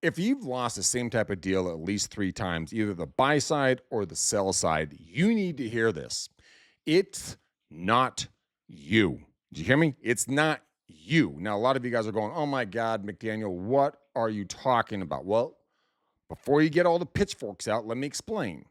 If you've lost the same type of deal at least 3 times, either the buy side or the sell side, you need to hear this. It's not you. Did you hear me? It's not you. Now, a lot of you guys are going, oh my God, McDaniel, what are you talking about? Well, before you get all the pitchforks out, let me explain.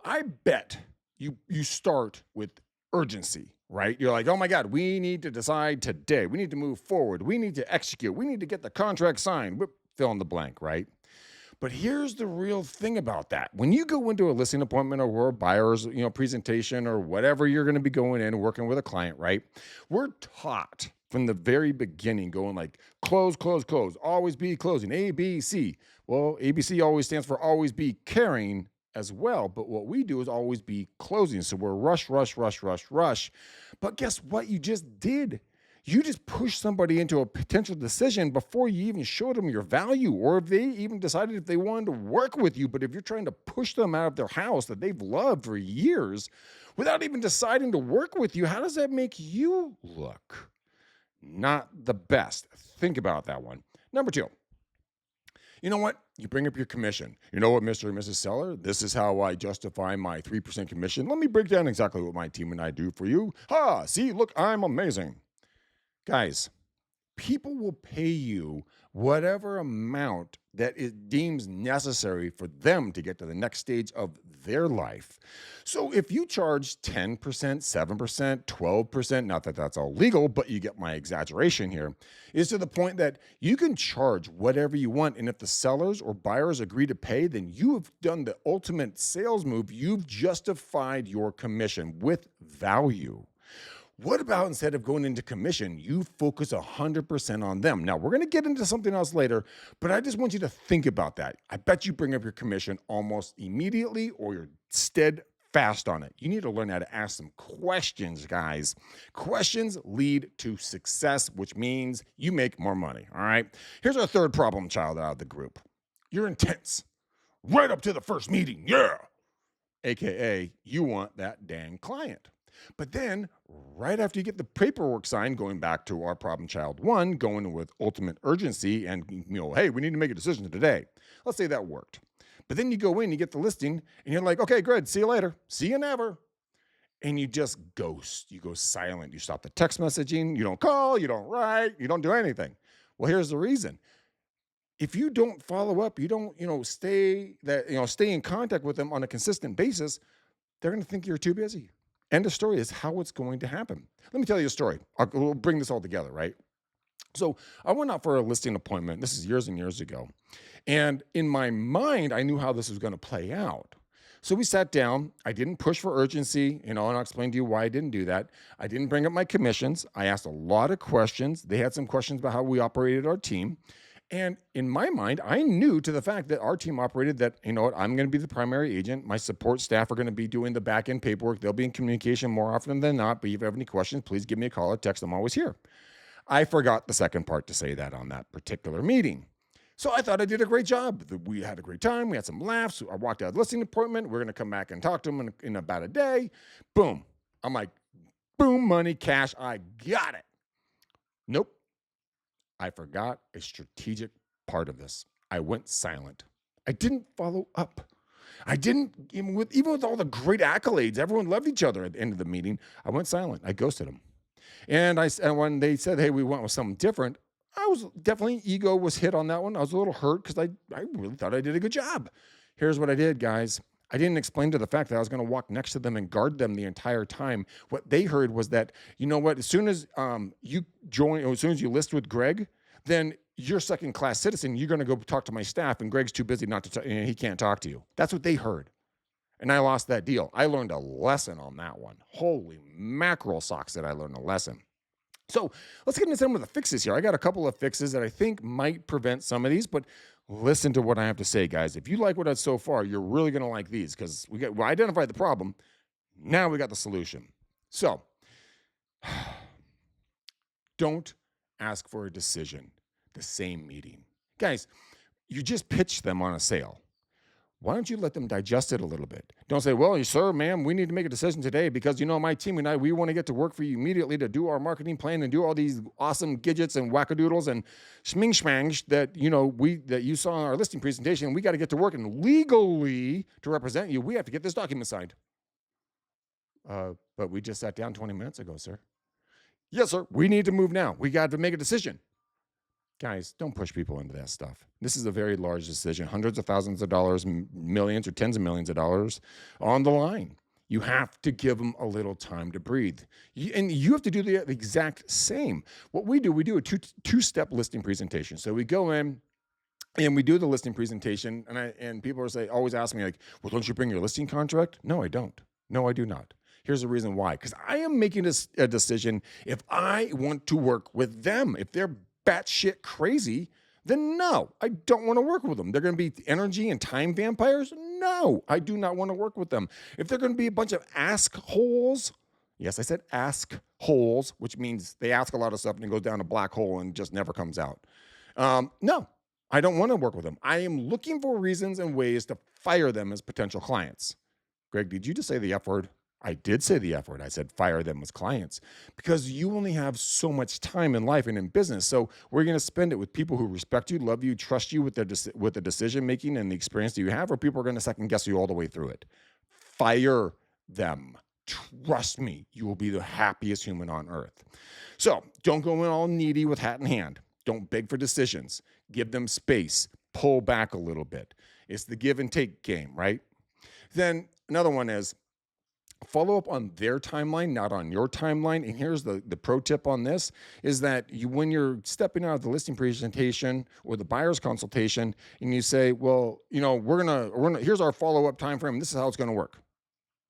I bet you start with urgency, right? You're like, oh my God, we need to decide today. We need to move forward. We need to execute. We need to get the contract signed. Fill in the blank, right? But here's the real thing about that. When you go into a listing appointment or a buyer's, presentation or whatever you're going to be going in and working with a client, right? We're taught from the very beginning going like close, close, close, always be closing, A, B, C. Well, ABC always stands for always be caring as well. But what we do is always be closing. So we're rush, rush, rush, rush, rush. But guess what you just did? You just pushed somebody into a potential decision before you even showed them your value, or if they even decided if they wanted to work with you. But if you're trying to push them out of their house that they've loved for years without even deciding to work with you, how does that make you look? Not the best. Think about that one. Number 2. You know what? You bring up your commission. You know what, Mr. and Mrs. Seller? This is how I justify my 3% commission. Let me break down exactly what my team and I do for you. See, look, I'm amazing. Guys, people will pay you whatever amount that it deems necessary for them to get to the next stage of their life. So if you charge 10%, 7%, 12%, not that that's all legal, but you get my exaggeration here, is to the point that you can charge whatever you want. And if the sellers or buyers agree to pay, then you have done the ultimate sales move. You've justified your commission with value. What about instead of going into commission, you focus 100% on them? Now, we're going to get into something else later, but I just want you to think about that. I bet you bring up your commission almost immediately or you're steadfast on it. You need to learn how to ask some questions, guys. Questions lead to success, which means you make more money, all right? Here's our third problem child out of the group. You're intense. Right up to the first meeting, yeah! AKA, you want that dang client. But then, right after you get the paperwork signed, going back to our problem child 1, going with ultimate urgency and, hey, we need to make a decision today. Let's say that worked. But then you go in, you get the listing, and you're like, okay, good, see you later. See you never. And you just ghost. You go silent. You stop the text messaging. You don't call. You don't write. You don't do anything. Well, here's the reason. If you don't follow up, you don't, stay in contact with them on a consistent basis, they're going to think you're too busy. End of story is how it's going to happen. Let me tell you a story. We'll bring this all together, right? So I went out for a listing appointment. This is years and years ago. And in my mind, I knew how this was going to play out. So we sat down. I didn't push for urgency, and I'll explain to you why I didn't do that. I didn't bring up my commissions. I asked a lot of questions. They had some questions about how we operated our team. And in my mind, I knew to the fact that our team operated that, I'm going to be the primary agent. My support staff are going to be doing the back end paperwork. They'll be in communication more often than not. But if you have any questions, please give me a call or text. I'm always here. I forgot the second part to say that on that particular meeting. So I thought I did a great job. We had a great time. We had some laughs. I walked out of the listing appointment. We're going to come back and talk to them in about a day. Boom. I'm like, boom, money, cash. I got it. Nope. I forgot a strategic part of this. I went silent. I didn't follow up. I didn't, even with all the great accolades, everyone loved each other at the end of the meeting. I went silent. I ghosted them. And when they said, hey, we went with something different, I was definitely, ego was hit on that one. I was a little hurt because I really thought I did a good job. Here's what I did, guys. I didn't explain to the fact that I was going to walk next to them and guard them the entire time. What they heard was that, as soon as you join, or as soon as you list with Greg, then you're second-class citizen. You're going to go talk to my staff, and Greg's too busy not to, he can't talk to you. That's what they heard. And I lost that deal. I learned a lesson on that one. Holy mackerel socks that I learned a lesson. So let's get into some of the fixes here. I got a couple of fixes that I think might prevent some of these, but listen to what I have to say, guys. If you like what I've so far, you're really going to like these because we identified the problem. Now we got the solution. So don't ask for a decision the same meeting. Guys, you just pitched them on a sale. Why don't you let them digest it a little bit? Don't say, well, sir, ma'am, we need to make a decision today because, my team and I, we want to get to work for you immediately to do our marketing plan and do all these awesome gadgets and wackadoodles and schming schmangs that, that you saw in our listing presentation. We got to get to work, and legally to represent you, we have to get this document signed. But we just sat down 20 minutes ago, sir. Yes, sir. We need to move now. We got to make a decision. Guys, don't push people into that stuff. This is a very large decision, hundreds of thousands of dollars, millions or tens of millions of dollars on the line. You have to give them a little time to breathe. And you have to do the exact same. What we do a two-step listing presentation. So we go in and we do the listing presentation, and people always ask me like, well, don't you bring your listing contract? No, I don't. No, I do not. Here's the reason why. Because I am making a decision if I want to work with them. If they're batshit crazy, then no, I don't want to work with them. They're going to be energy and time vampires? No, I do not want to work with them. If they're going to be a bunch of ask holes, yes, I said ask holes, which means they ask a lot of stuff and it goes down a black hole and just never comes out. No, I don't want to work with them. I am looking for reasons and ways to fire them as potential clients. Greg, did you just say the F word? I did say the F word. I said fire them as clients because you only have so much time in life and in business. So we're going to spend it with people who respect you, love you, trust you with the decision making and the experience that you have, or people are going to second guess you all the way through it. Fire them. Trust me, you will be the happiest human on earth. So don't go in all needy with hat in hand. Don't beg for decisions. Give them space. Pull back a little bit. It's the give and take game, right? Then another one is, follow up on their timeline, not on your timeline. And here's the pro tip on this is that when you're stepping out of the listing presentation or the buyer's consultation and you say, well, we're gonna here's our follow-up time frame. This is how it's going to work.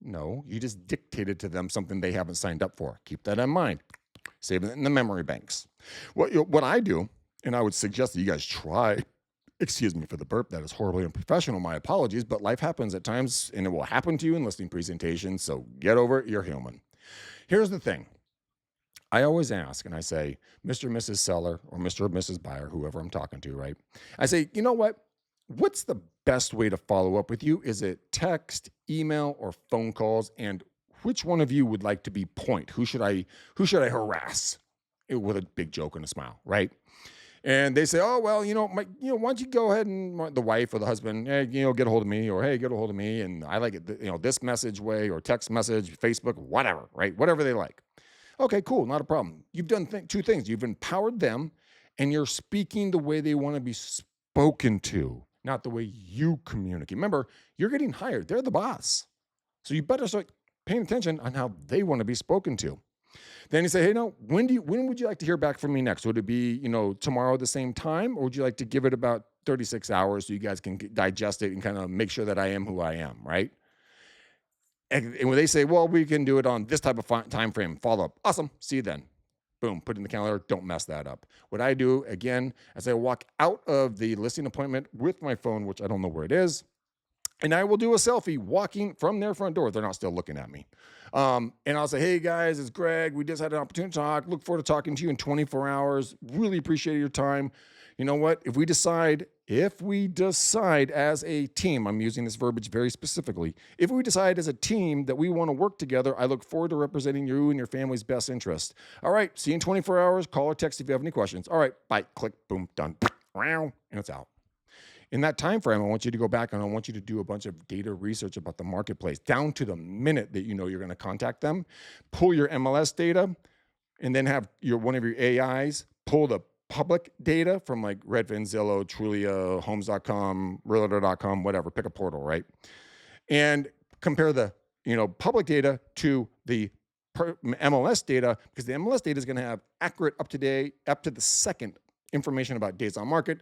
No, you just dictated to them something they haven't signed up for. Keep that in mind. Save it in the memory banks. What I do, and I would suggest that you guys try, excuse me for the burp, that is horribly unprofessional, my apologies, but life happens at times and it will happen to you in listing presentations, so get over it, you're human. Here's the thing. I always ask and I say, Mr. and Mrs. Seller or Mr. or Mrs. Buyer, whoever I'm talking to, right? I say, you know what? What's the best way to follow up with you? Is it text, email, or phone calls? And which one of you would like to be point? Who should I harass? With a big joke and a smile, right? And they say, oh, well, why don't you go ahead and the wife or the husband, hey, get a hold of me, or hey, get a hold of me. And I like it, this message way or text message, Facebook, whatever, right? Whatever they like. Okay, cool. Not a problem. You've done two things. You've empowered them and you're speaking the way they want to be spoken to, not the way you communicate. Remember, you're getting hired. They're the boss. So you better start paying attention on how they want to be spoken to. Then you say, hey, when would you like to hear back from me next? Would it be, tomorrow at the same time? Or would you like to give it about 36 hours so you guys can digest it and kind of make sure that I am who I am, right? And when they say, well, we can do it on this type of time frame, follow up. Awesome. See you then. Boom, put it in the calendar. Don't mess that up. What I do, again, as I walk out of the listing appointment with my phone, which I don't know where it is, and I will do a selfie walking from their front door. They're not still looking at me. And I'll say, hey, guys, it's Greg. We just had an opportunity to talk. Look forward to talking to you in 24 hours. Really appreciate your time. You know what? If we decide as a team, I'm using this verbiage very specifically. If we decide as a team that we want to work together, I look forward to representing you and your family's best interest. All right. See you in 24 hours. Call or text if you have any questions. All right. Bye. Click. Boom. Done. And it's out. In that time frame, I want you to go back and I want you to do a bunch of data research about the marketplace down to the minute that you're going to contact them. Pull your MLS data and then have one of your AIs pull the public data from like Redfin, Zillow, Trulia, Homes.com, Realtor.com, whatever. Pick a portal, right? And compare the public data to the MLS data, because the MLS data is going to have accurate, up to date, up to the second information about days on market,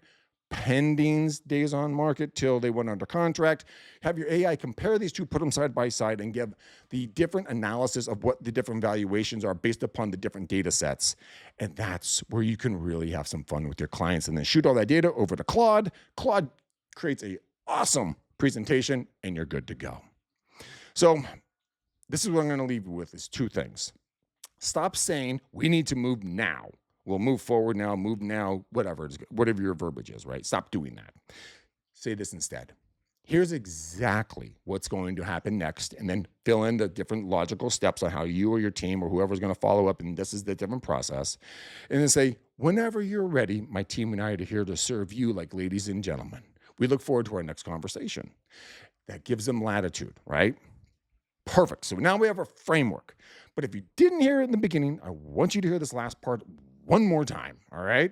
pendings, days on market till they went under contract. Have your AI compare these two, put them side by side, and give the different analysis of what the different valuations are based upon the different data sets. And that's where you can really have some fun with your clients, and then shoot all that data over to Claude. Claude creates an awesome presentation and you're good to go. So this is what I'm going to leave you with, is two things. Stop saying we need to move now. We'll move forward now, move now, whatever your verbiage is, right? Stop doing that. Say this instead. Here's exactly what's going to happen next, and then fill in the different logical steps on how you or your team or whoever's going to follow up, and this is the different process. And then say, whenever you're ready, my team and I are here to serve you like ladies and gentlemen. We look forward to our next conversation. That gives them latitude, right? Perfect. So now we have a framework. But if you didn't hear it in the beginning, I want you to hear this last part one more time, all right?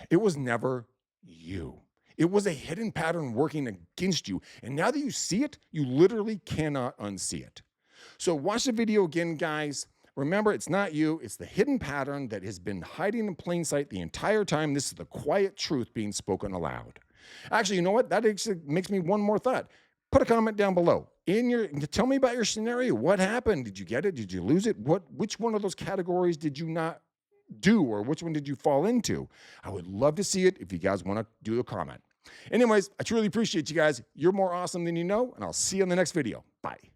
It was never you. It was a hidden pattern working against you. And now that you see it, you literally cannot unsee it. So watch the video again, guys. Remember, it's not you. It's the hidden pattern that has been hiding in plain sight the entire time. This is the quiet truth being spoken aloud. Actually, you know what? That actually makes me one more thought. Put a comment down below. Tell me about your scenario. What happened? Did you get it? Did you lose it? Which one of those categories did you not do, or which one did you fall into? I would love to see it if you guys want to do a comment. Anyways, I truly appreciate you guys. You're more awesome than you know, and I'll see you in the next video. Bye.